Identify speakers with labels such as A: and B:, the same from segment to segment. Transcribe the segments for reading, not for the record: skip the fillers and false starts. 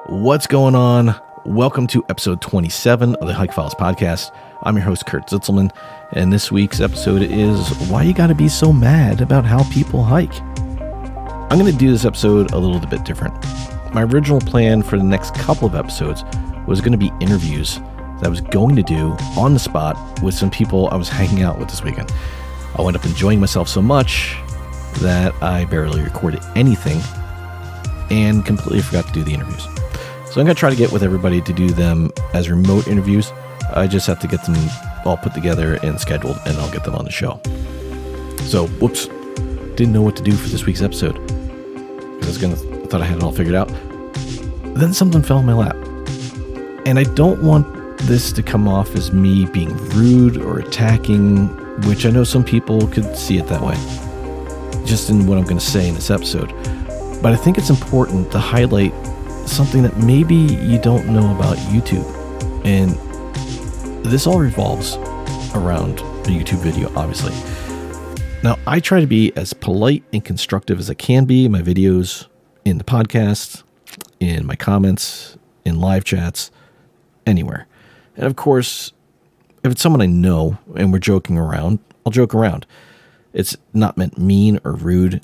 A: What's going on? Welcome to episode 27 of the hike.files podcast. I'm your host, Kurt Zitzelman, and this week's episode is why you gotta be so mad about how people hike. I'm gonna do this episode a little bit different. My original plan for the next couple of episodes was gonna be interviews that I was going to do on the spot with some people I was hanging out with this weekend. I wound up enjoying myself so much that I barely recorded anything and completely forgot to do the interviews. So I'm going to try to get with everybody to do them as remote interviews. I just have to get them all put together and scheduled, and I'll get them on the show. So, whoops, didn't know what to do for this week's episode. I thought I had it all figured out. Then something fell in my lap. And I don't want this to come off as me being rude or attacking, which I know some people could see it that way, just in what I'm going to say in this episode. But I think it's important to highlight something that maybe you don't know about YouTube. And this all revolves around a YouTube video, obviously. Now, I try to be as polite and constructive as I can be in my videos, in the podcast, in my comments, in live chats, anywhere. And of course, if it's someone I know and we're joking around, I'll joke around. It's not meant mean or rude,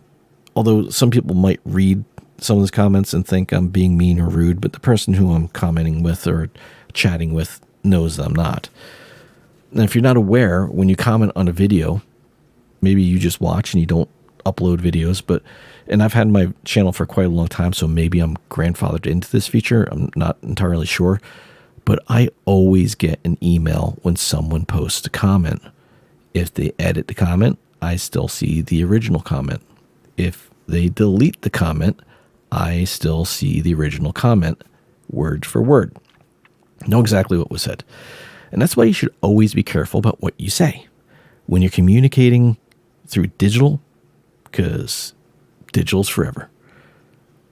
A: although some people might read some of those comments and think I'm being mean or rude, but the person who I'm commenting with or chatting with knows that I'm not. And if you're not aware, when you comment on a video, maybe you just watch and you don't upload videos, and I've had my channel for quite a long time, so maybe I'm grandfathered into this feature. I'm not entirely sure, but I always get an email when someone posts a comment. If they edit the comment, I still see the original comment. If they delete the comment, I still see the original comment, word for word. Know exactly what was said. And that's why you should always be careful about what you say when you're communicating through digital, because digital's forever.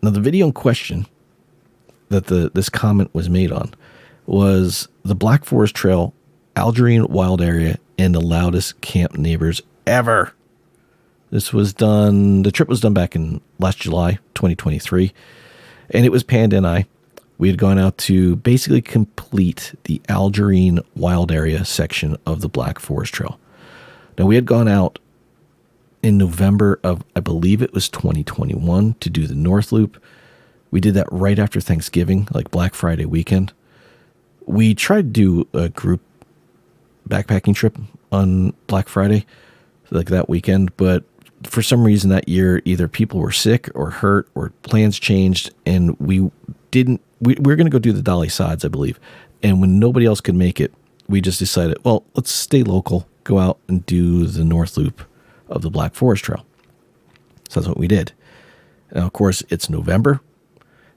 A: Now, the video in question that this comment was made on was the Black Forest Trail, Algerine Wild Area, and the loudest camp neighbors ever. The trip was done back in last July, 2023, and it was Panda and I. We had gone out to basically complete the Algerine Wild Area section of the Black Forest Trail. Now, we had gone out in November of, I believe it was 2021, to do the North Loop. We did that right after Thanksgiving, like Black Friday weekend. We tried to do a group backpacking trip on Black Friday, like that weekend, but for some reason that year, either people were sick or hurt or plans changed, and we were going to go do the Dolly Sides, I believe. And when nobody else could make it, we just decided, well, let's stay local, go out and do the North Loop of the Black Forest Trail. So that's what we did. Now, of course, it's November,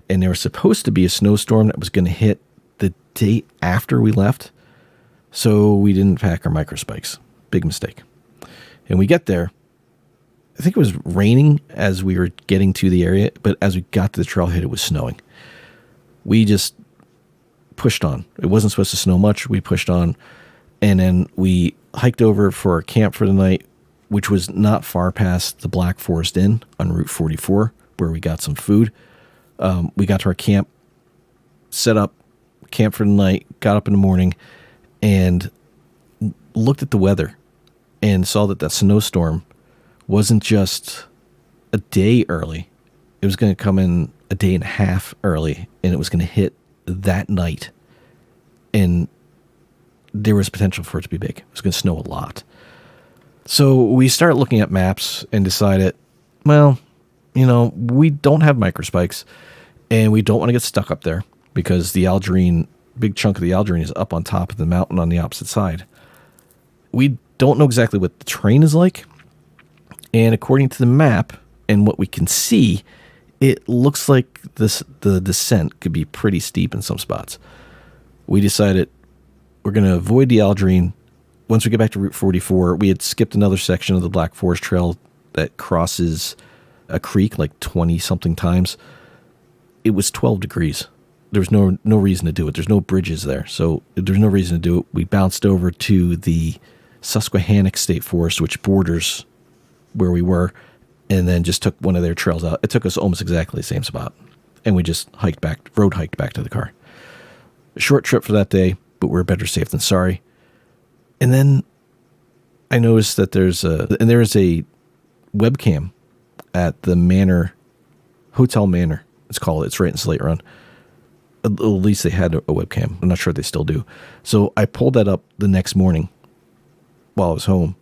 A: and there was supposed to be a snowstorm that was going to hit the day after we left. So we didn't pack our micro spikes. Big mistake. And we get there. I think it was raining as we were getting to the area, but as we got to the trailhead, it was snowing. We just pushed on. It wasn't supposed to snow much. We pushed on, and then we hiked over for our camp for the night, which was not far past the Black Forest Inn on Route 44, where we got some food. We got to our camp, set up, camp for the night, got up in the morning, and looked at the weather and saw that snowstorm wasn't just a day early. It was going to come in a day and a half early, and it was going to hit that night. And there was potential for it to be big. It was going to snow a lot. So we started looking at maps and decided, well, we don't have micro spikes, and we don't want to get stuck up there because the Algerine, big chunk of the Algerine is up on top of the mountain on the opposite side. We don't know exactly what the terrain is like. And according to the map and what we can see, it looks like the descent could be pretty steep in some spots. We decided we're going to avoid the Algerine. Once we get back to Route 44, we had skipped another section of the Black Forest Trail that crosses a creek like 20-something times. It was 12 degrees. There was no reason to do it. There's no bridges there, so there's no reason to do it. We bounced over to the Susquehannock State Forest, which borders where we were, and then just took one of their trails out. It took us almost exactly the same spot. And we just road hiked back to the car. A short trip for that day, but we're better safe than sorry. And then I noticed that there is a webcam at the Hotel Manor. It's right in Slate Run. At least they had a webcam. I'm not sure if they still do. So I pulled that up the next morning while I was home,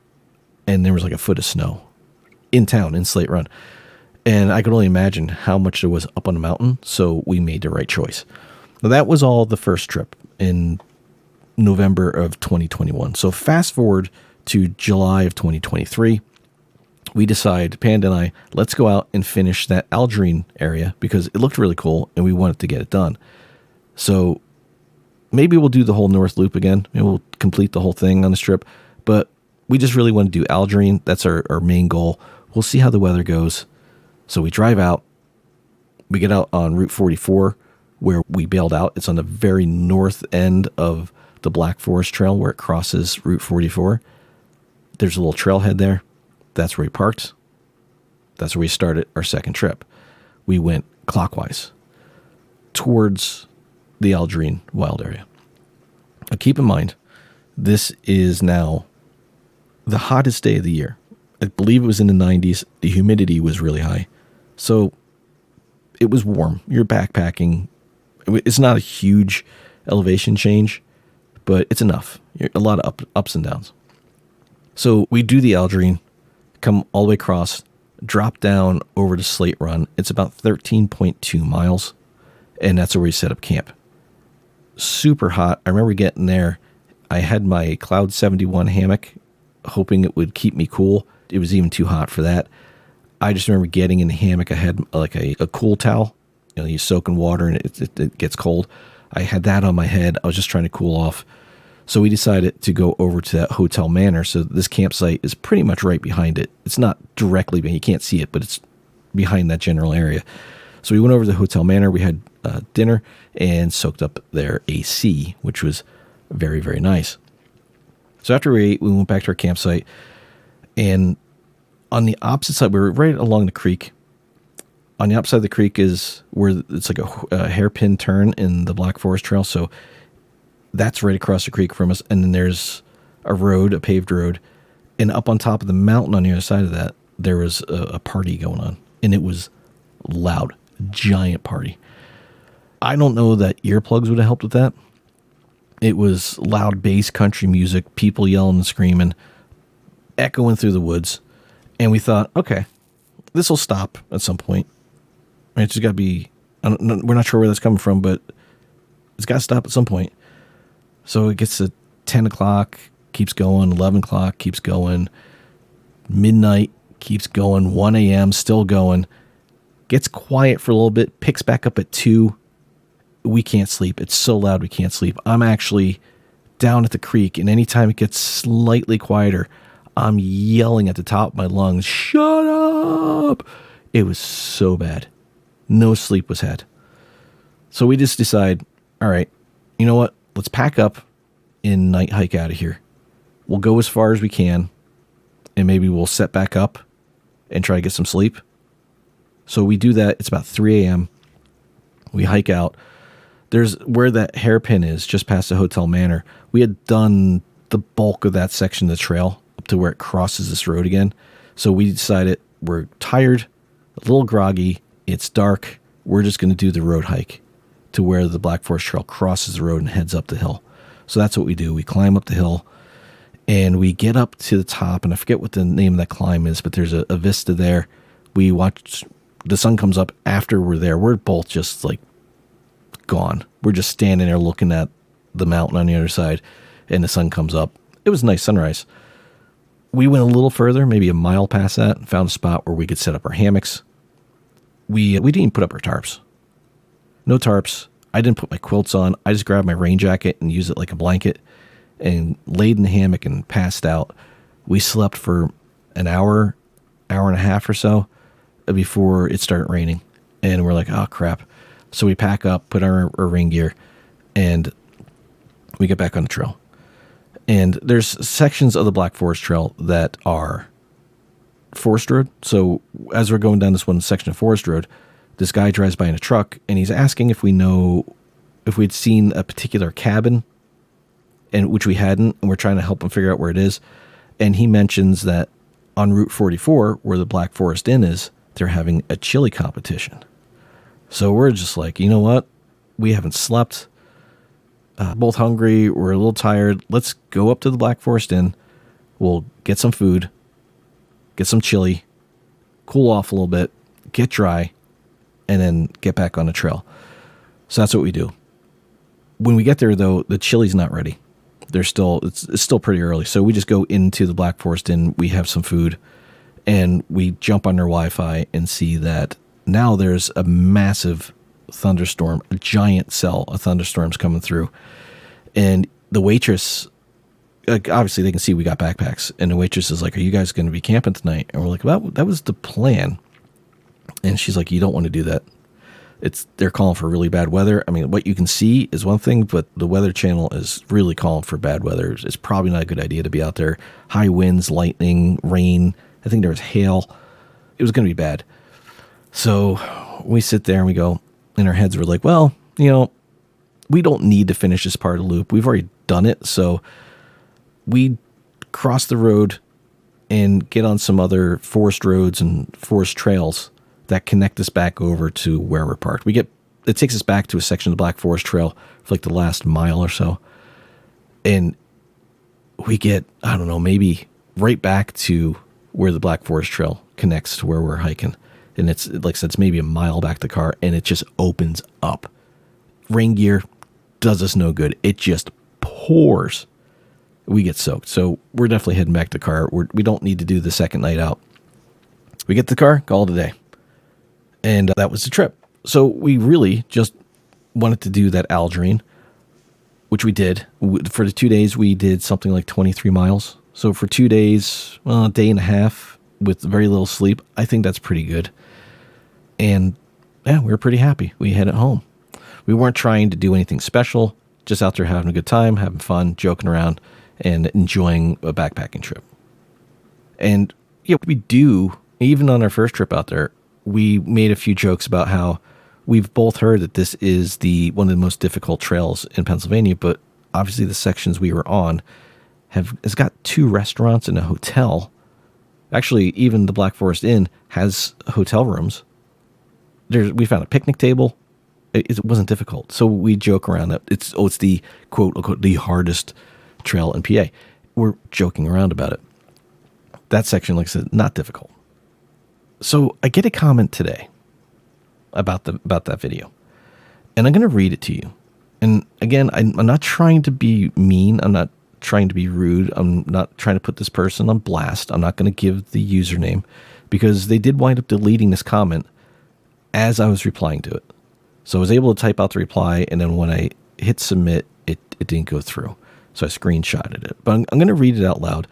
A: and there was like a foot of snow in town in Slate Run. And I could only imagine how much there was up on the mountain. So we made the right choice. Now, that was all the first trip in November of 2021. So fast forward to July of 2023. We decide, Panda and I, let's go out and finish that Algerine area because it looked really cool and we wanted to get it done. So maybe we'll do the whole North Loop again. Maybe we'll complete the whole thing on this trip. But we just really want to do Algerine. That's our main goal. We'll see how the weather goes. So we drive out. We get out on Route 44 where we bailed out. It's on the very north end of the Black Forest Trail where it crosses Route 44. There's a little trailhead there. That's where we parked. That's where we started our second trip. We went clockwise towards the Algerine wild area. Now keep in mind, this is now the hottest day of the year. I believe it was in the 90s. The humidity was really high. So it was warm. You're backpacking. It's not a huge elevation change, but it's enough. A lot of ups and downs. So we do the Algerine, come all the way across, drop down over to Slate Run. It's about 13.2 miles, and that's where we set up camp. Super hot. I remember getting there. I had my Cloud 71 hammock, hoping it would keep me cool. It was even too hot for that. I just remember getting in the hammock. I had like a cool towel. You know, you soak in water and it gets cold. I had that on my head. I was just trying to cool off. So we decided to go over to that Hotel Manor. So this campsite is pretty much right behind it. It's not directly behind, you can't see it, but it's behind that general area. So we went over to the Hotel Manor. We had dinner and soaked up their AC, which was very, very nice. So after we ate, we went back to our campsite. And on the opposite side, we were right along the creek. On the opposite side of the creek is where it's like a hairpin turn in the Black Forest Trail. So that's right across the creek from us. And then there's a road, a paved road. And up on top of the mountain on the other side of that, there was a party going on. And it was loud, giant party. I don't know that earplugs would have helped with that. It was loud bass country music, people yelling and screaming, echoing through the woods. And we thought, okay, this will stop at some point. It's just got to be, we're not sure where that's coming from, but it's got to stop at some point. So it gets to 10 o'clock, keeps going, 11 o'clock, keeps going, midnight, keeps going, 1 a.m., still going, gets quiet for a little bit, picks back up at 2. We can't sleep. It's so loud we can't sleep. I'm actually down at the creek, and anytime it gets slightly quieter, I'm yelling at the top of my lungs, shut up! It was so bad. No sleep was had. So we just decide, all right, you know what? Let's pack up and night hike out of here. We'll go as far as we can, and maybe we'll set back up and try to get some sleep. So we do that. It's about 3 a.m. We hike out. There's where that hairpin is, just past the Hotel Manor. We had done the bulk of that section of the trail up to where it crosses this road again. So we decided we're tired, a little groggy. It's dark. We're just going to do the road hike to where the Black Forest Trail crosses the road and heads up the hill. So that's what we do. We climb up the hill and we get up to the top, and I forget what the name of that climb is, but there's a vista there. We watch, the sun comes up after we're there. We're both just like gone. We're just standing there looking at the mountain on the other side, and the sun comes up. It was a nice sunrise. We went a little further, maybe a mile past that, and found a spot where we could set up our hammocks. We didn't even put up our tarps. No tarps. I didn't put my quilts on. I just grabbed my rain jacket and used it like a blanket and laid in the hammock and passed out. We slept for an hour and a half or so before it started raining. And we're like, oh, crap. So we pack up, put on our rain gear, and we get back on the trail. And there's sections of the Black Forest Trail that are forest road. So as we're going down this one section of forest road, this guy drives by in a truck, and he's asking if we'd seen a particular cabin, and which we hadn't, and we're trying to help him figure out where it is. And he mentions that on Route 44, where the Black Forest Inn is, they're having a chili competition. So we're just like, you know what? We haven't slept. Both hungry. We're a little tired. Let's go up to the Black Forest Inn. We'll get some food, get some chili, cool off a little bit, get dry, and then get back on the trail. So that's what we do. When we get there, though, the chili's not ready. It's still pretty early. So we just go into the Black Forest Inn. We have some food, and we jump on their Wi-Fi and see that now there's a massive thunderstorm, a giant cell of thunderstorms coming through. And the waitress, obviously they can see we got backpacks, and the waitress is like, "Are you guys going to be camping tonight?" And we're like, "Well, that was the plan." And she's like, "You don't want to do that. They're calling for really bad weather. I mean, what you can see is one thing, but the Weather Channel is really calling for bad weather. It's probably not a good idea to be out there. High winds, lightning, rain. I think there was hail. It was going to be bad." So we sit there and we go, in our heads, we're like, well, we don't need to finish this part of the loop. We've already done it. So we cross the road and get on some other forest roads and forest trails that connect us back over to where we're parked. It takes us back to a section of the Black Forest Trail for like the last mile or so. And we get, I don't know, maybe right back to where the Black Forest Trail connects to where we're hiking. And it's, like I said, it's maybe a mile back the car, and it just opens up. Rain gear does us no good. It just pours. We get soaked. So we're definitely heading back to the car. We don't need to do the second night out. We get to the car, call it a day. And that was the trip. So we really just wanted to do that Algerine, which we did. For the 2 days, we did something like 23 miles. So for 2 days, well, a day and a half with very little sleep, I think that's pretty good. And yeah, we were pretty happy. We headed home. We weren't trying to do anything special, just out there having a good time, having fun, joking around, and enjoying a backpacking trip. And yeah, we do, even on our first trip out there, we made a few jokes about how we've both heard that this is one of the most difficult trails in Pennsylvania, but obviously the sections we were on has got 2 restaurants and a hotel. Actually, even the Black Forest Inn has hotel rooms. We found a picnic table. It wasn't difficult. So we joke around that it's the quote unquote the hardest trail in PA. We're joking around about it. That section, like I said, not difficult. So I get a comment today about that video, and I'm going to read it to you. And again, I'm not trying to be mean. I'm not trying to be rude. I'm not trying to put this person on blast. I'm not going to give the username, because they did wind up deleting this comment as I was replying to it. So I was able to type out the reply, and then when I hit submit, it didn't go through. So I screenshotted it. But I'm going to read it out loud.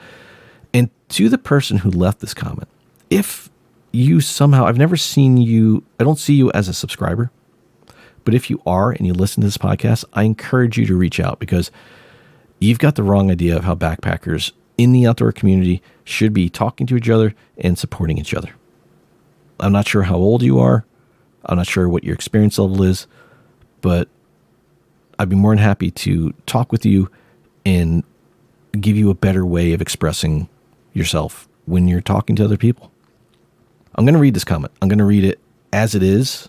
A: And to the person who left this comment, if you somehow, I've never seen you, I don't see you as a subscriber, but if you are and you listen to this podcast, I encourage you to reach out, because you've got the wrong idea of how backpackers in the outdoor community should be talking to each other and supporting each other. I'm not sure how old you are. I'm not sure what your experience level is, but I'd be more than happy to talk with you and give you a better way of expressing yourself when you're talking to other people. I'm going to read this comment. I'm going to read it as it is.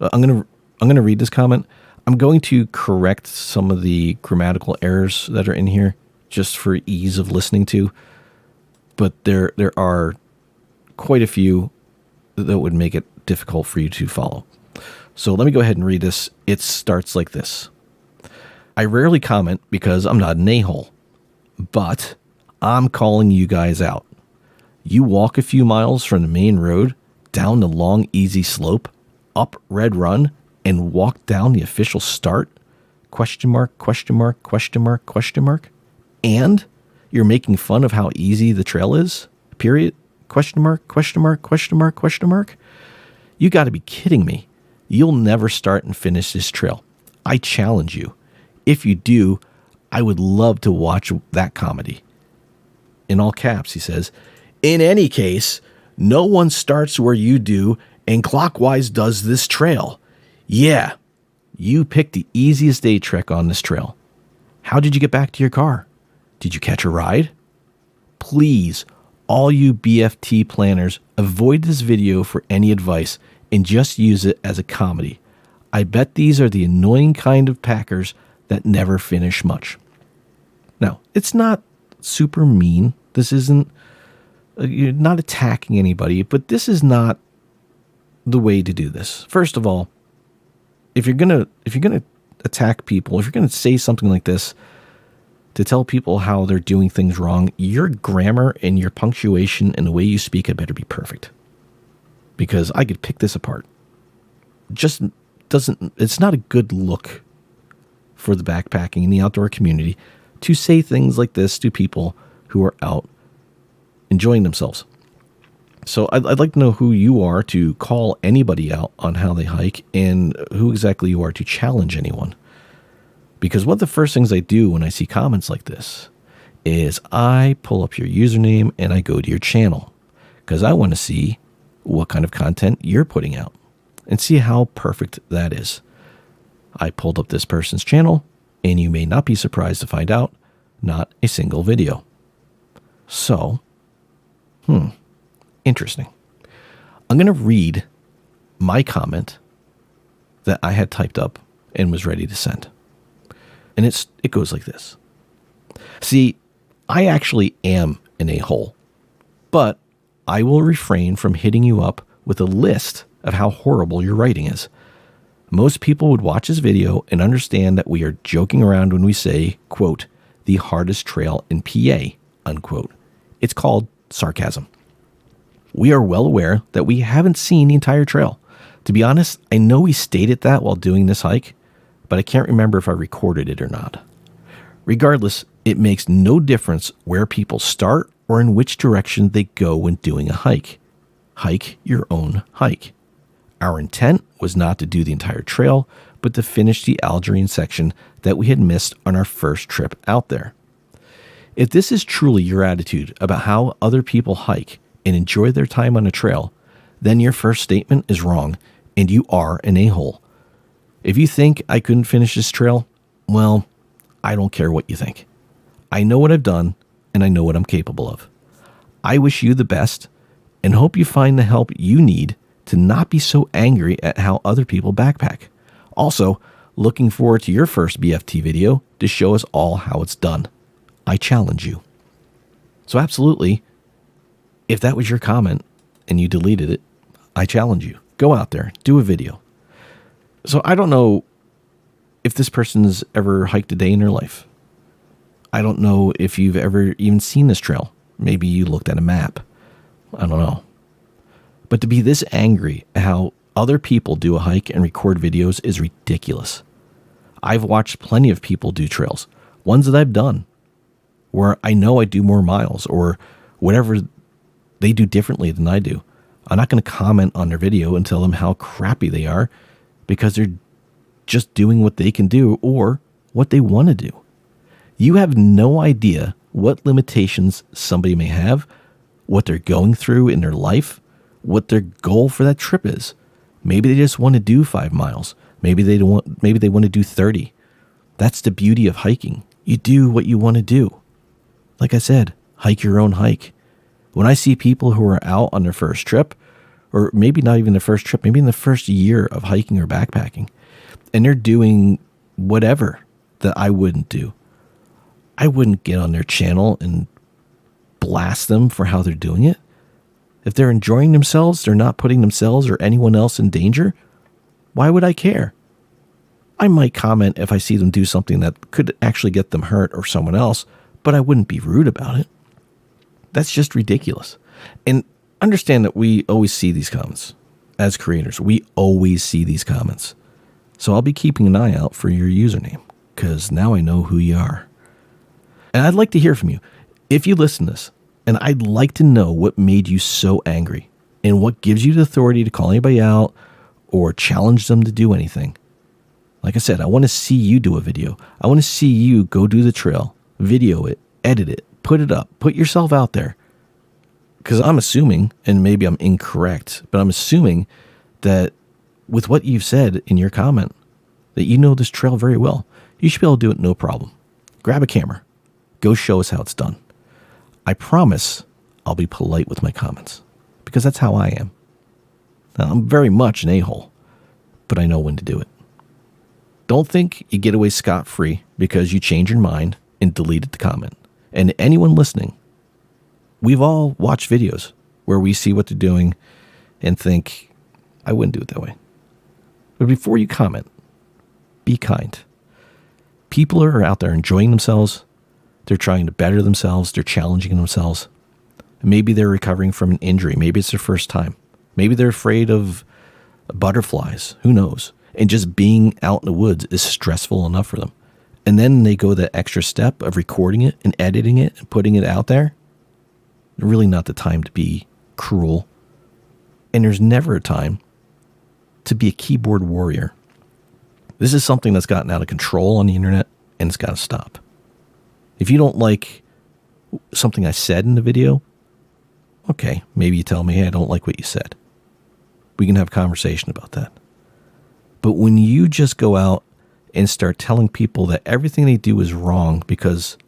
A: I'm going to read this comment. I'm going to correct some of the grammatical errors that are in here just for ease of listening to, but there are quite a few that would make it difficult for you to follow. So let me go ahead and read this. It starts like this. I rarely comment because I'm not an a-hole, but I'm calling you guys out. You walk a few miles from the main road, down the long, easy slope, up Red Run, and walk down the official start? Question mark, question mark, question mark, question mark. And you're making fun of how easy the trail is? Period. Question mark, question mark, question mark, question mark. You got to be kidding me. You'll never start and finish this trail. I challenge you. If you do, I would love to watch that comedy. In all caps, he says, in any case, no one starts where you do, and clockwise does this trail. Yeah, you picked the easiest day trek on this trail. How did you get back to your car? Did you catch a ride? Please, all you BFT planners, avoid this video for any advice and just use it as a comedy. I bet these are the annoying kind of packers that never finish much. Now, it's not super mean. This isn't, you're not attacking anybody, but this is not the way to do this. First of all, if you're gonna attack people, if you're gonna say something like this to tell people how they're doing things wrong, your grammar and your punctuation and the way you speak had better be perfect. Because I could pick this apart. It's not a good look for the backpacking and the outdoor community to say things like this to people who are out enjoying themselves. So I'd like to know who you are to call anybody out on how they hike and who exactly you are to challenge anyone. Because one of the first things I do when I see comments like this is I pull up your username and I go to your channel because I want to see what kind of content you're putting out and see how perfect that is. I pulled up this person's channel and you may not be surprised to find out not a single video. So, interesting. I'm going to read my comment that I had typed up and was ready to send. And it goes like this. See, I actually am an a-hole, but I will refrain from hitting you up with a list of how horrible your writing is. Most people would watch this video and understand that we are joking around when we say, quote, the hardest trail in PA, unquote. It's called sarcasm. We are well aware that we haven't seen the entire trail. To be honest, I know we stated that while doing this hike, but I can't remember if I recorded it or not. Regardless, it makes no difference where people start or in which direction they go when doing a hike. Hike your own hike. Our intent was not to do the entire trail, but to finish the Algerine section that we had missed on our first trip out there. If this is truly your attitude about how other people hike and enjoy their time on a trail, then your first statement is wrong and you are an a-hole. If you think I couldn't finish this trail, well, I don't care what you think. I know what I've done and I know what I'm capable of. I wish you the best and hope you find the help you need to not be so angry at how other people backpack. Also, looking forward to your first BFT video to show us all how it's done. I challenge you. So absolutely, if that was your comment and you deleted it, I challenge you. Go out there, do a video. So I don't know if this person's ever hiked a day in their life. I don't know if you've ever even seen this trail. Maybe you looked at a map. I don't know. But to be this angry at how other people do a hike and record videos is ridiculous. I've watched plenty of people do trails, ones that I've done, where I know I do more miles or whatever they do differently than I do. I'm not going to comment on their video and tell them how crappy they are because they're just doing what they can do or what they want to do. You have no idea what limitations somebody may have, what they're going through in their life, what their goal for that trip is. Maybe they just want to do 5 miles. Maybe they want to do 30. That's the beauty of hiking. You do what you want to do. Like I said, hike your own hike. When I see people who are out on their first trip, or maybe not even their first trip, maybe in the first year of hiking or backpacking, and they're doing whatever that I wouldn't do, I wouldn't get on their channel and blast them for how they're doing it. If they're enjoying themselves, they're not putting themselves or anyone else in danger, why would I care? I might comment if I see them do something that could actually get them hurt or someone else, but I wouldn't be rude about it. That's just ridiculous. And understand that we always see these comments. As creators, we always see these comments. So I'll be keeping an eye out for your username, because now I know who you are. And I'd like to hear from you. If you listen to this, and I'd like to know what made you so angry, and what gives you the authority to call anybody out or challenge them to do anything. Like I said, I want to see you do a video. I want to see you go do the trail, video it, edit it, put it up, put yourself out there. Because I'm assuming, and maybe I'm incorrect, but I'm assuming that with what you've said in your comment, that you know this trail very well. You should be able to do it no problem. Grab a camera. Go show us how it's done. I promise I'll be polite with my comments because that's how I am. Now, I'm very much an a-hole, but I know when to do it. Don't think you get away scot-free because you change your mind and deleted the comment. And anyone listening, we've all watched videos where we see what they're doing and think, I wouldn't do it that way. But before you comment, be kind. People are out there enjoying themselves. They're trying to better themselves. They're challenging themselves. Maybe they're recovering from an injury. Maybe it's their first time. Maybe they're afraid of butterflies. Who knows? And just being out in the woods is stressful enough for them. And then they go the extra step of recording it and editing it and putting it out there. Really not the time to be cruel. And there's never a time to be a keyboard warrior. This is something that's gotten out of control on the internet, and it's got to stop. If you don't like something I said in the video, okay, maybe you tell me, hey, I don't like what you said. We can have a conversation about that. But when you just go out and start telling people that everything they do is wrong because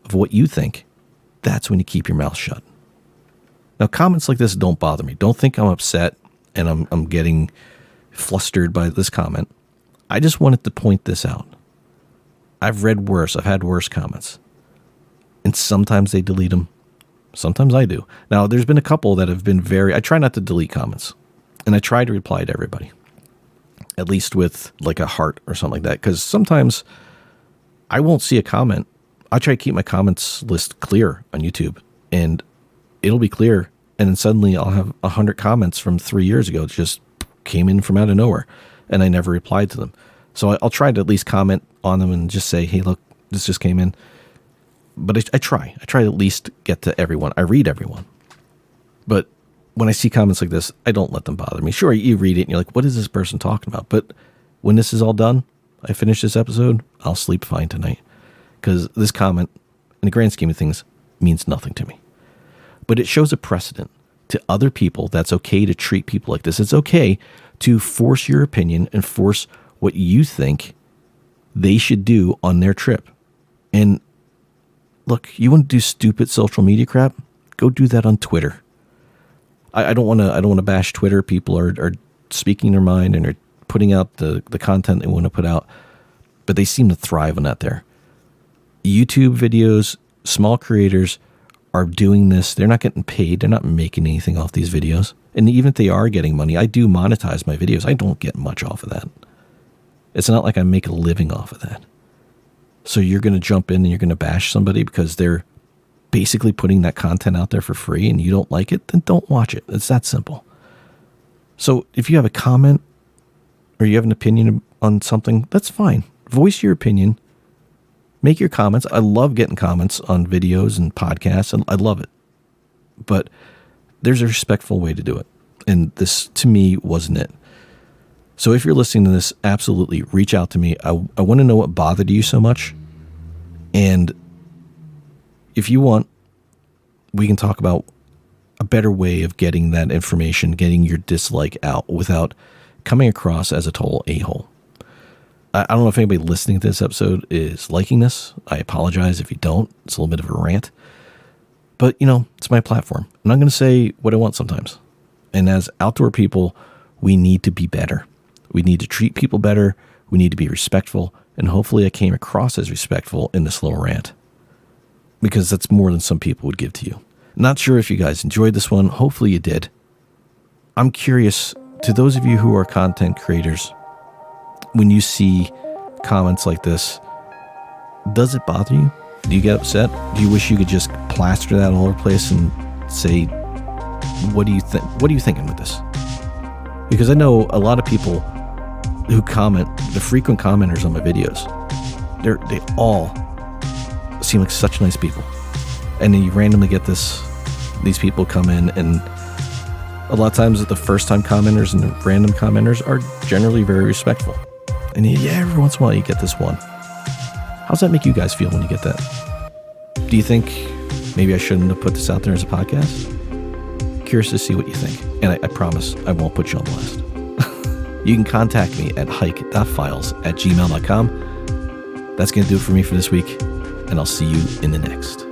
A: of what you think, that's when you keep your mouth shut. Now, comments like this don't bother me. Don't think I'm upset and I'm getting flustered by this comment. I just wanted to point this out. I've read worse. I've had worse comments. And sometimes they delete them. Sometimes I do. Now, there's been a couple that have been I try not to delete comments. And I try to reply to everybody. At least with like a heart or something like that. Because sometimes I won't see a comment. I try to keep my comments list clear on YouTube. And it'll be clear. And then suddenly I'll have 100 comments from 3 years ago that just came in from out of nowhere. And I never replied to them. So I'll try to at least comment on them and just say, hey, look, this just came in. But I try to at least get to everyone. I read everyone. But when I see comments like this, I don't let them bother me. Sure, you read it and you're like, what is this person talking about? But when this is all done, I finish this episode, I'll sleep fine tonight. Because this comment, in the grand scheme of things, means nothing to me. But it shows a precedent to other people. That's okay to treat people like this. It's okay to force your opinion and force what you think they should do on their trip. And look, you want to do stupid social media crap? Go do that on Twitter. I don't want to bash Twitter. People are speaking their mind and are putting out the content they want to put out, but they seem to thrive on that there. YouTube videos, small creators are doing this. They're not getting paid. They're not making anything off these videos. And even if they are getting money, I do monetize my videos. I don't get much off of that. It's not like I make a living off of that. So you're going to jump in and you're going to bash somebody because they're basically putting that content out there for free and you don't like it, then don't watch it. It's that simple. So if you have a comment or you have an opinion on something, that's fine. Voice your opinion. Make your comments. I love getting comments on videos and podcasts, and I love it. But there's a respectful way to do it. And this, to me, wasn't it. So if you're listening to this, absolutely reach out to me. I want to know what bothered you so much. And if you want, we can talk about a better way of getting that information, getting your dislike out without coming across as a total a-hole. I don't know if anybody listening to this episode is liking this. I apologize if you don't. It's a little bit of a rant. But, it's my platform. And I'm going to say what I want sometimes. And as outdoor people, we need to be better. We need to treat people better. We need to be respectful. And hopefully I came across as respectful in this little rant. Because that's more than some people would give to you. Not sure if you guys enjoyed this one. Hopefully you did. I'm curious, to those of you who are content creators, when you see comments like this, does it bother you? Do you get upset? Do you wish you could just plaster that all over the place and say, what do you think? What are you thinking with this? Because I know a lot of people who comment, the frequent commenters on my videos, they all seem like such nice people. And then you randomly get these people come in, and a lot of times the first time commenters and the random commenters are generally very respectful. And every once in a while you get this one. How's that make you guys feel when you get that? Do you think maybe I shouldn't have put this out there as a podcast? Curious to see what you think. And I promise I won't put you on blast. you can contact me at hike.files@gmail.com. That's going to do it for me for this week, and I'll see you in the next.